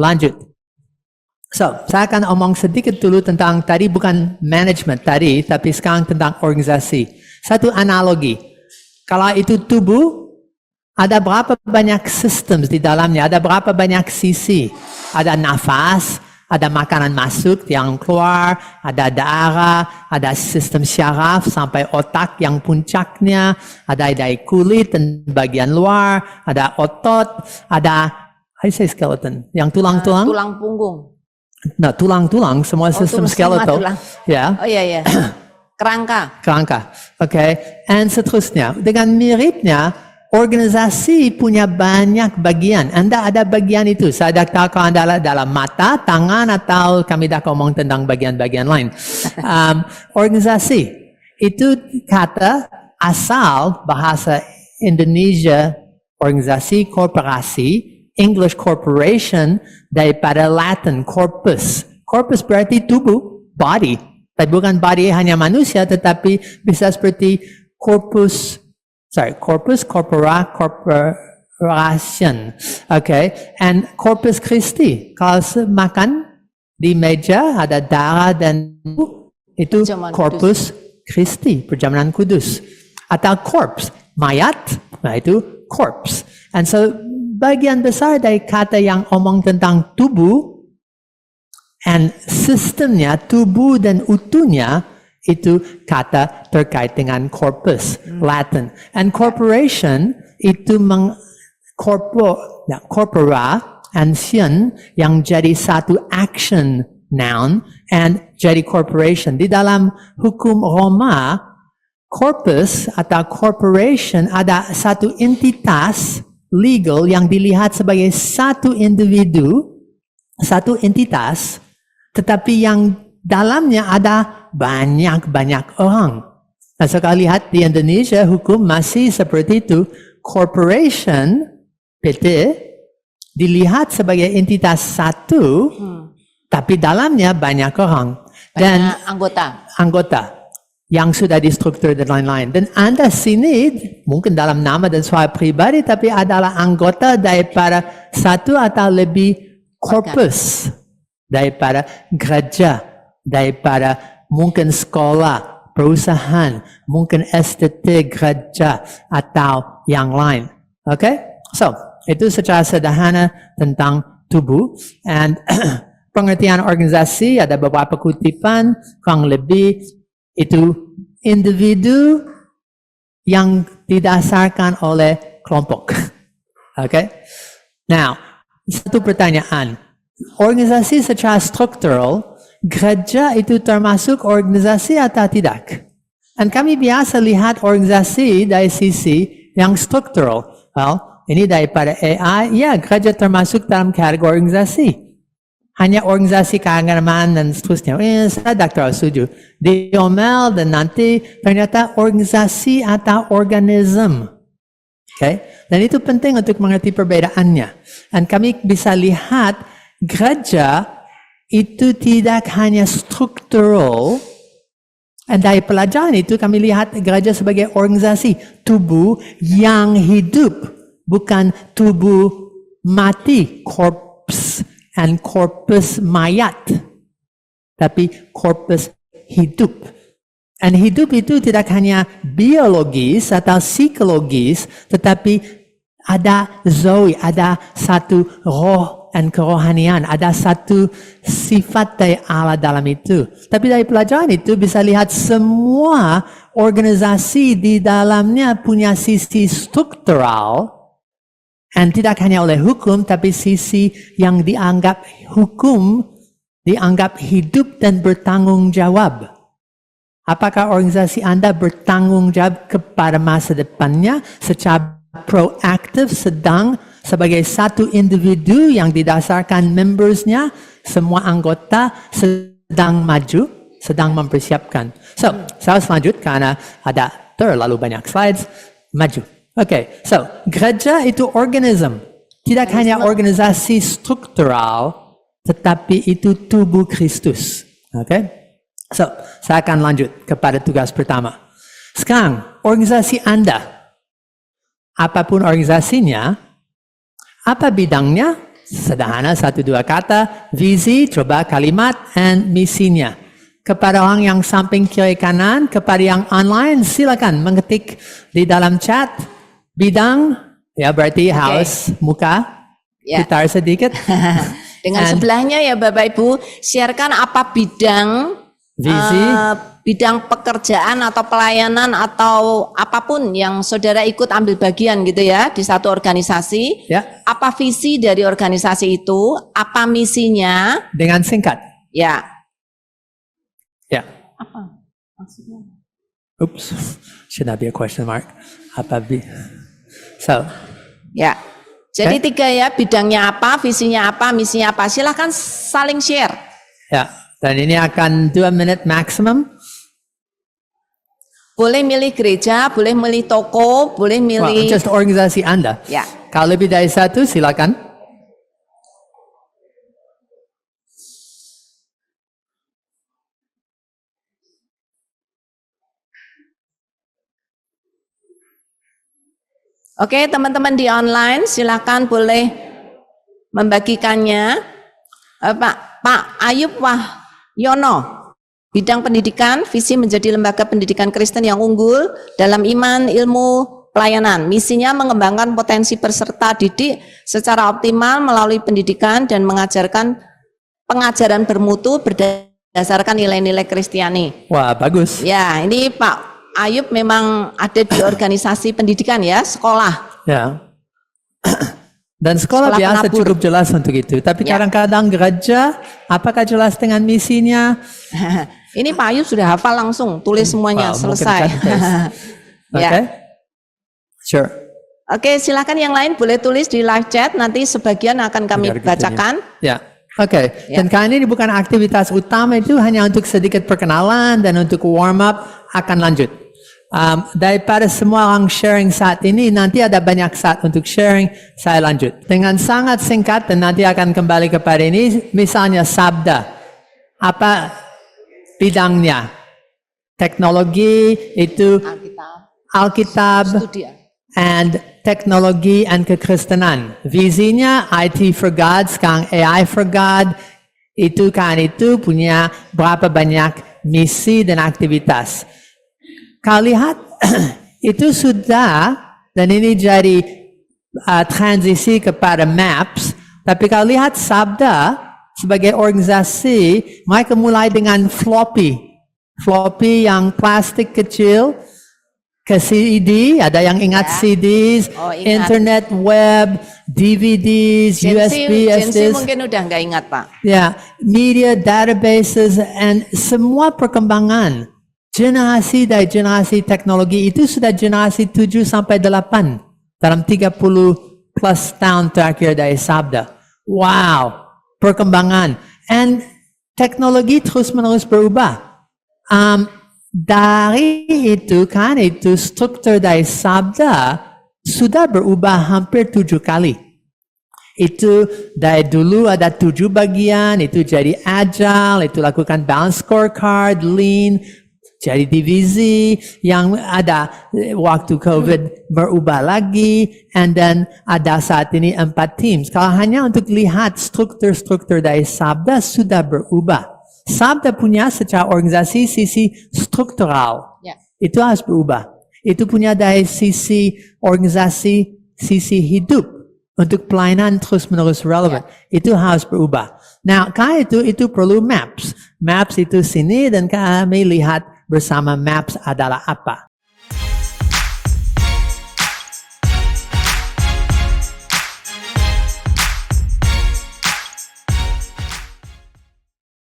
lanjut. So, saya akan omong sedikit dulu tentang tadi bukan management tadi, tapi sekarang tentang organisasi. Satu analogi. Kalau itu tubuh, ada berapa banyak systems di dalamnya, ada berapa banyak sisi. Ada nafas, ada makanan masuk yang keluar, ada darah, ada sistem syaraf sampai otak yang puncaknya, ada dari kulit dan bagian luar, ada otot, ada, I say skeleton, yang tulang-tulang. Tulang punggung. Nah, tulang-tulang, semua sistem skeletal. Ya. Oh iya. Kerangka. Okay. And seterusnya. Dengan miripnya, organisasi punya banyak bagian. Anda ada bagian itu. Saya dah tahu kalau anda dalam mata, tangan, atau kami dah ngomong tentang bagian-bagian lain. Organisasi. Itu kata asal bahasa Indonesia, organisasi, korporasi, English corporation, daripada Latin, corpus. Corpus berarti tubuh, body. Tapi bukan body hanya manusia, tetapi bisa seperti corpus, corpora, corporation. Okay. And Corpus Christi. Kalau makan di meja ada darah dan itu Corpus Christi, perjalanan kudus. Atau corpse, mayat, nah itu corpse. And so bagian besar dari kata yang omong tentang tubuh and sistemnya, tubuh dan utuhnya, itu kata terkait dengan corpus, Latin. And corporation itu corpora and sion yang jadi satu action noun and jadi corporation. Di dalam hukum Roma, corpus atau corporation ada satu entitas legal yang dilihat sebagai satu individu, satu entitas, tetapi yang dalamnya ada banyak-banyak orang. Nah, sekali lihat di Indonesia hukum masih seperti itu. Corporation, PT, dilihat sebagai entitas satu, tapi dalamnya banyak orang. Dan anggota yang sudah distruktur dan lain-lain. Dan Anda sini, mungkin dalam nama dan suara pribadi, tapi adalah anggota daripada satu atau lebih corpus. Daripada gereja, daripada mungkin sekolah, perusahaan, mungkin estetik gereja, atau yang lain. Okay? So, itu secara sederhana tentang tubuh. And pengertian organisasi, ada beberapa kutipan, kurang lebih itu individu yang didasarkan oleh kelompok. Okay? Now, satu pertanyaan. Organisasi secara struktural, gereja itu termasuk organisasi atau tidak? Dan kami biasa lihat organisasi dari sisi yang struktural. Well, ini daripada AI, ya gereja termasuk dalam kategori organisasi. Hanya organisasi keagamaan dan seterusnya. Saya tak setuju. Diomel dan nanti ternyata organisasi atau organism. Okay? Dan itu penting untuk mengerti perbedaannya. Dan kami bisa lihat gereja itu tidak hanya struktural, dan dari pelajaran itu kami lihat gereja sebagai organisasi, tubuh yang hidup, bukan tubuh mati, corpse and corpus mayat, tapi corpus hidup. Dan hidup itu tidak hanya biologis atau psikologis, tetapi ada zoe, ada satu roh dan kerohanian, ada satu sifat dari Allah dalam itu. Tapi dari pelajaran itu bisa lihat semua organisasi di dalamnya punya sisi struktural, dan tidak hanya oleh hukum, tapi sisi yang dianggap hukum, dianggap hidup dan bertanggung jawab. Apakah organisasi Anda bertanggung jawab kepada masa depannya secara proaktif, sedang sebagai satu individu yang didasarkan membersnya, semua anggota sedang maju, sedang mempersiapkan. So, saya selanjut karena ada terlalu banyak slides, maju. Okay, so gereja itu organism, tidak hanya organisasi struktural, tetapi itu tubuh Kristus. Okay, so saya akan lanjut kepada tugas pertama. Sekarang organisasi Anda, apapun organisasinya, apa bidangnya? Sederhana, 1-2 kata, visi, coba kalimat, and misinya. Kepada orang yang samping kiri kanan, kepada yang online, silakan mengetik di dalam chat, bidang, ya berarti house, muka, Ya. gitar sedikit, Dengan And- sebelahnya ya Bapak Ibu, sharekan apa bidang visi, bidang pekerjaan atau pelayanan atau apapun yang saudara ikut ambil bagian gitu ya di satu organisasi. ya, Apa visi dari organisasi itu? Apa misinya? dengan singkat. Ya. Ya. Apa maksudnya? Oops, should not be a question mark. So, Ya. Jadi 3 ya, bidangnya apa, visinya apa, misinya apa. Silahkan saling share. ya, dan ini akan 2 menit maximum. Boleh milih gereja, boleh milih toko, boleh Well, milih. just organisasi Anda. Ya. Kalau lebih dari 1, silakan. Oke, teman-teman di online silakan boleh membagikannya. Pak Ayub Wahyono, bidang pendidikan, visi menjadi lembaga pendidikan Kristen yang unggul dalam iman, ilmu, pelayanan. Misinya mengembangkan potensi peserta didik secara optimal melalui pendidikan dan mengajarkan pengajaran bermutu berdasarkan nilai-nilai Kristiani. Wah, bagus. Ya, ini Pak Ayub memang ada di organisasi pendidikan ya, sekolah. Ya. Dan sekolah Sekolah biasa penabur. cukup jelas untuk itu. Tapi Ya. kadang-kadang gereja, apakah jelas dengan misinya? Ini Pak Ayub sudah hafal langsung, tulis semuanya, Wow, mungkin selesai. kan tes. Oke? Ya. Sure. Oke, silakan yang lain boleh tulis di live chat, nanti sebagian akan kami Biar gitu bacakan. Ya. Oke. Ya. Dan kali ini bukan aktivitas utama, itu hanya untuk sedikit perkenalan dan untuk warm up akan lanjut. Daripada semua orang sharing saat ini, nanti ada banyak saat untuk sharing, saya lanjut. Dengan sangat singkat dan nanti akan kembali kepada ini, misalnya sabda. Apa bidangnya? Teknologi itu Alkitab Studi. and teknologi and kekristenan. Visinya IT for God, sekarang AI for God. Itu kan itu punya berapa banyak misi dan aktivitas. Kau lihat itu sudah, dan ini jadi transisi kepada maps, tapi kau lihat sabda sebagai organisasi, mereka mulai dengan floppy yang plastik kecil, ke CD, ada yang ingat Ya. CDs, Oh, ingat. internet, web, DVDs, USB, Jensi SDs. mungkin udah nggak ingat Pak. Ya, media, databases, and semua perkembangan generasi dari generasi teknologi itu sudah generasi 7 sampai 8 dalam 30 plus tahun terakhir dari sabda. Wow, perkembangan. And teknologi terus-menerus berubah. Dari itu kan itu struktur dari sabda sudah berubah hampir 7 kali. Itu dari dulu ada 7 bagian, itu jadi agile, itu lakukan balance scorecard, lean, jadi divisi yang ada waktu COVID berubah lagi, and then ada saat ini 4 teams. Kalau hanya untuk lihat struktur-struktur dari sabda sudah berubah. Sabda punya secara organisasi sisi struktural. Ya. Itu harus berubah. Itu punya dari sisi organisasi, sisi hidup untuk pelayanan terus-menerus relevan. Itu harus berubah. Nah, karena itu perlu maps. Maps itu sini dan kami lihat bersama maps adalah apa.